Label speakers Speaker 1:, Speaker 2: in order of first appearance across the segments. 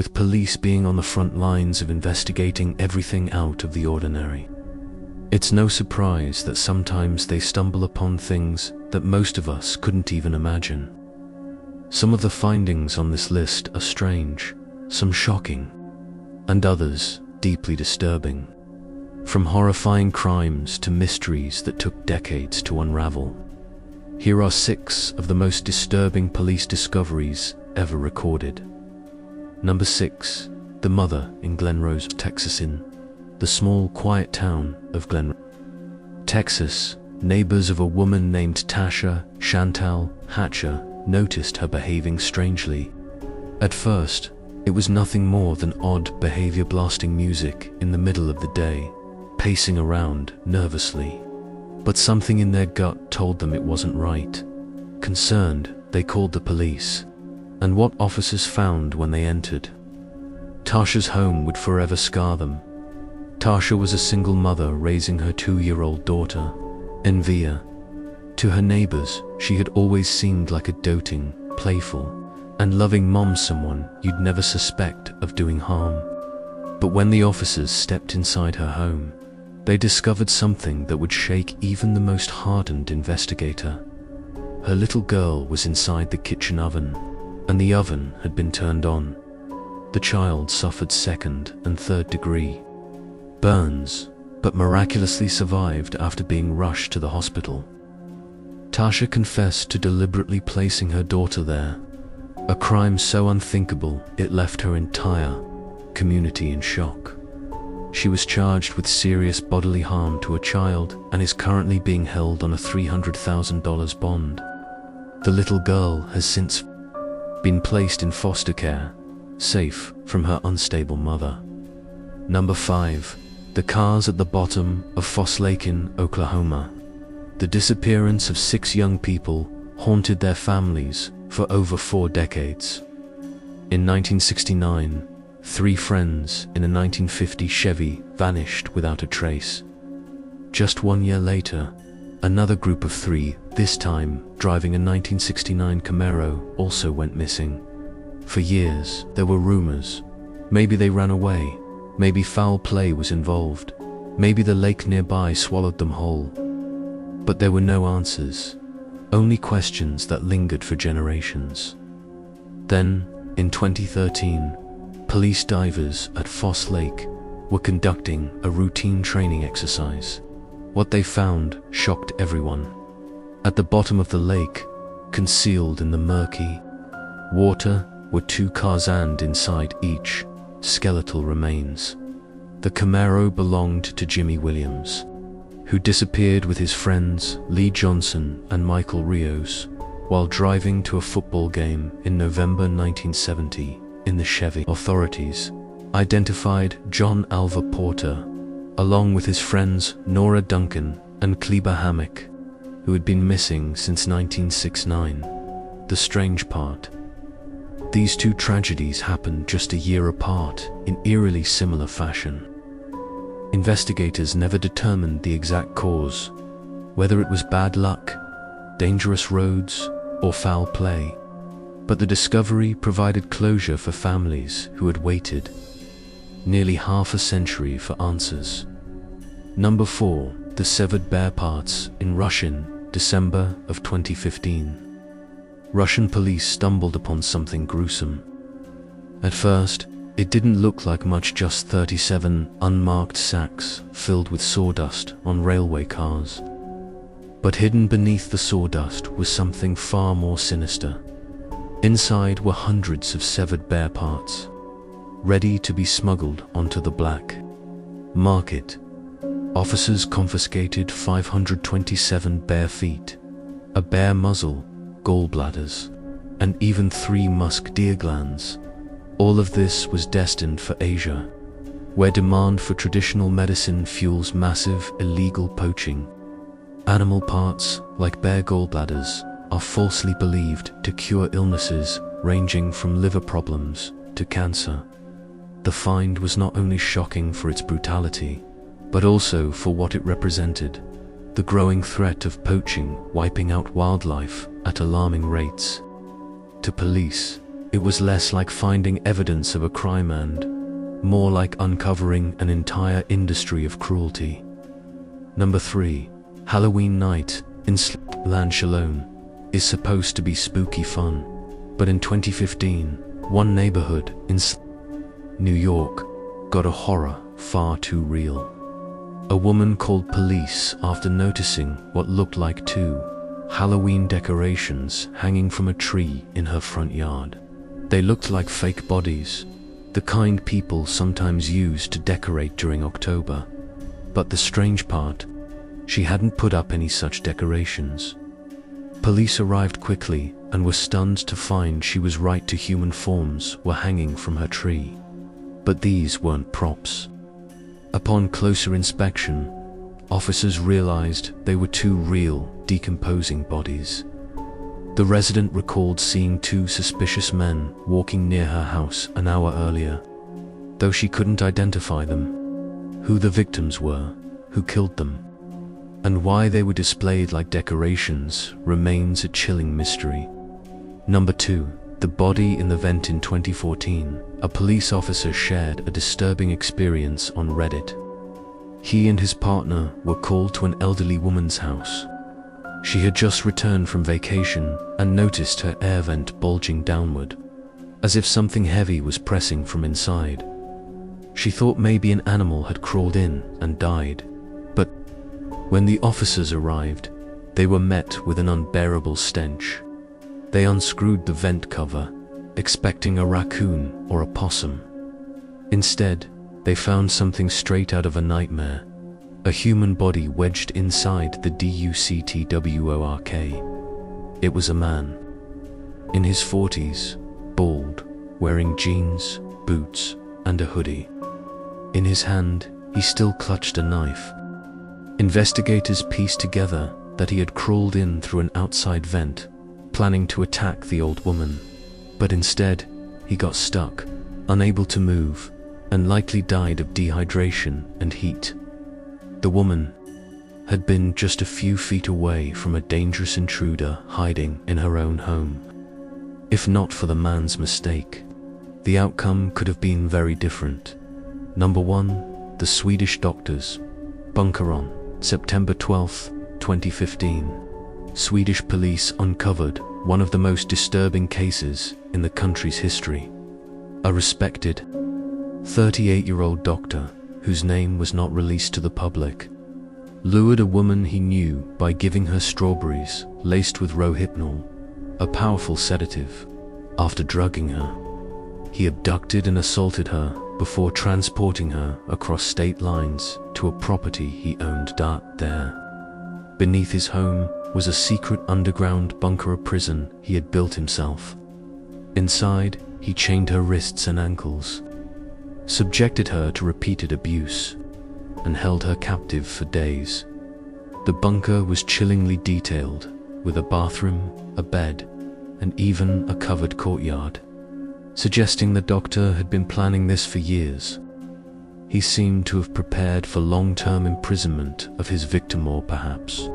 Speaker 1: with police being on the front lines of investigating everything out of the ordinary. It's no surprise that sometimes they stumble upon things that most of us couldn't even imagine. Some of the findings on this list are strange, some shocking, and others deeply disturbing. From horrifying crimes to mysteries that took decades to unravel. Here are 6 of the most disturbing police discoveries ever recorded. Number 6. The mother in Glenrose, Texas. In the small, quiet town of Glenrose, Texas, neighbors of a woman named Tasha Chantal Hatcher noticed her behaving strangely. At first, it was nothing more than odd behavior, blasting music in the middle of the day, pacing around nervously. But something in their gut told them it wasn't right. Concerned, they called the police. And what officers found when they entered? Tasha's home would forever scar them. Tasha was a single mother raising her 2-year-old daughter, Envia. To her neighbors, she had always seemed like a doting, playful, and loving mom, someone you'd never suspect of doing harm. But when the officers stepped inside her home, they discovered something that would shake even the most hardened investigator. Her little girl was inside the kitchen oven, and the oven had been turned on. The child suffered 2nd and 3rd degree burns, but miraculously survived after being rushed to the hospital. Tasha confessed to deliberately placing her daughter there, a crime so unthinkable it left her entire community in shock. She was charged with serious bodily harm to a child and is currently being held on a $300,000 bond. The little girl has since been placed in foster care, safe from her unstable mother. Number 5. The cars at the bottom of Foss Lake in Oklahoma. The disappearance of 6 young people haunted their families for over 4 decades. In 1969, 3 friends in a 1950 Chevy vanished without a trace. Just 1 year later, another group of 3, this time driving a 1969 Camaro, also went missing. For years, there were rumors. Maybe they ran away. Maybe foul play was involved. Maybe the lake nearby swallowed them whole. But there were no answers, only questions that lingered for generations. Then, in 2013, police divers at Foss Lake were conducting a routine training exercise. What they found shocked everyone. At the bottom of the lake, concealed in the murky water, were 2 cars and inside each, skeletal remains. The Camaro belonged to Jimmy Williams, who disappeared with his friends Lee Johnson and Michael Rios while driving to a football game in November 1970 in the Chevy. Authorities identified John Alva Porter, along with his friends Nora Duncan and Kleber Hammock, who had been missing since 1969. The strange part: these 2 tragedies happened just a year apart in eerily similar fashion. Investigators never determined the exact cause, whether it was bad luck, dangerous roads, or foul play. But the discovery provided closure for families who had waited nearly half a century for answers. Number 4. The severed bear parts in Russia, December of 2015. Russian police stumbled upon something gruesome. At first, it didn't look like much, just 37 unmarked sacks filled with sawdust on railway cars. But hidden beneath the sawdust was something far more sinister. Inside were hundreds of severed bear parts, ready to be smuggled onto the black market. Officers confiscated 527 bare feet, a bear muzzle, gallbladders, and even 3 musk deer glands. All of this was destined for Asia, where demand for traditional medicine fuels massive illegal poaching. Animal parts, like bear gallbladders, are falsely believed to cure illnesses ranging from liver problems to cancer. The find was not only shocking for its brutality, but also for what it represented: the growing threat of poaching wiping out wildlife at alarming rates. To police, It was less like finding evidence of a crime and more like uncovering an entire industry of cruelty. Number 3. Halloween night in Chalone is supposed to be spooky fun, but in 2015, one neighborhood in New York got a horror far too real. A woman called police after noticing what looked like 2 Halloween decorations hanging from a tree in her front yard. They looked like fake bodies, the kind people sometimes use to decorate during October. But the strange part, she hadn't put up any such decorations. Police arrived quickly and were stunned to find she was right. 2 human forms were hanging from her tree. But these weren't props. Upon closer inspection, officers realized they were 2 real, decomposing bodies. The resident recalled seeing 2 suspicious men walking near her house an hour earlier, though she couldn't identify them. Who the victims were, who killed them, and why they were displayed like decorations remains a chilling mystery. Number 2. The body in the vent in 2014. A police officer shared a disturbing experience on Reddit. He and his partner were called to an elderly woman's house. She had just returned from vacation and noticed her air vent bulging downward, as if something heavy was pressing from inside. She thought maybe an animal had crawled in and died, but when the officers arrived, they were met with an unbearable stench. They unscrewed the vent cover, expecting a raccoon or a possum. Instead, they found something straight out of a nightmare. A human body wedged inside the ductwork. It was a man. In his 40s, bald, wearing jeans, boots, and a hoodie. In his hand, he still clutched a knife. Investigators pieced together that he had crawled in through an outside vent, planning to attack the old woman. But instead, he got stuck, unable to move, and likely died of dehydration and heat. The woman had been just a few feet away from a dangerous intruder hiding in her own home. If not for the man's mistake, the outcome could have been very different. Number 1. The Swedish doctors. Bunker on September 12, 2015. Swedish police uncovered one of the most disturbing cases in the country's history. A respected 38-year-old doctor, whose name was not released to the public, lured a woman he knew by giving her strawberries laced with rohypnol, a powerful sedative. After drugging her, he abducted and assaulted her before transporting her across state lines to a property he owned. There, beneath his home, was a secret underground bunker, a prison he had built himself. Inside, he chained her wrists and ankles, subjected her to repeated abuse, and held her captive for days. The bunker was chillingly detailed, with a bathroom, a bed, and even a covered courtyard, suggesting the doctor had been planning this for years. He seemed to have prepared for long-term imprisonment of his victim, or perhaps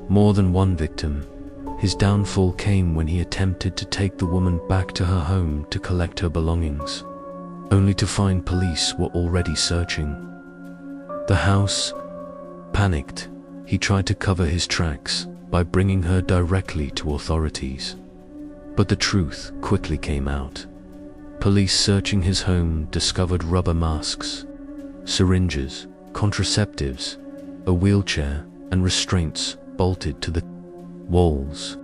Speaker 1: more than one victim. His downfall came when he attempted to take the woman back to her home to collect her belongings, only to find police were already searching the house. Panicked, he tried to cover his tracks by bringing her directly to authorities. But the truth quickly came out. Police searching his home discovered rubber masks, syringes, contraceptives, a wheelchair, and restraints bolted to the walls.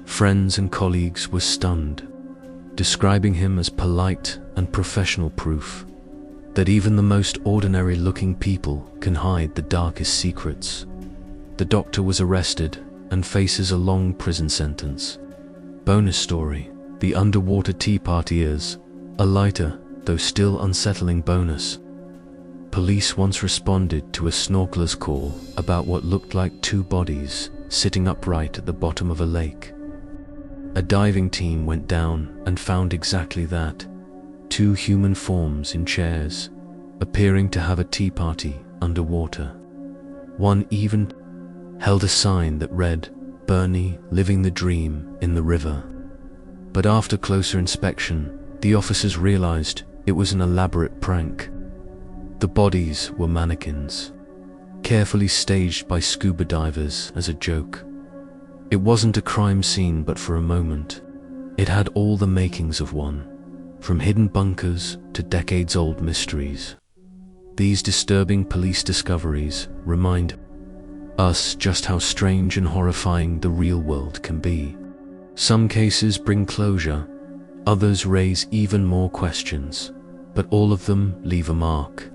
Speaker 1: Friends and colleagues were stunned, describing him as polite and professional proof that even the most ordinary-looking people can hide the darkest secrets. The doctor was arrested and faces a long prison sentence. Bonus story: the underwater tea partiers, a lighter, though still unsettling bonus. Police once responded to a snorkeler's call about what looked like 2 bodies sitting upright at the bottom of a lake. A diving team went down and found exactly that: 2 human forms in chairs, appearing to have a tea party underwater. One even held a sign that read, "Bernie living the dream in the river." But after closer inspection, the officers realized it was an elaborate prank. The bodies were mannequins, carefully staged by scuba divers as a joke. It wasn't a crime scene, but for a moment, it had all the makings of one, from hidden bunkers to decades-old mysteries. These disturbing police discoveries remind us just how strange and horrifying the real world can be. Some cases bring closure, others raise even more questions, but all of them leave a mark.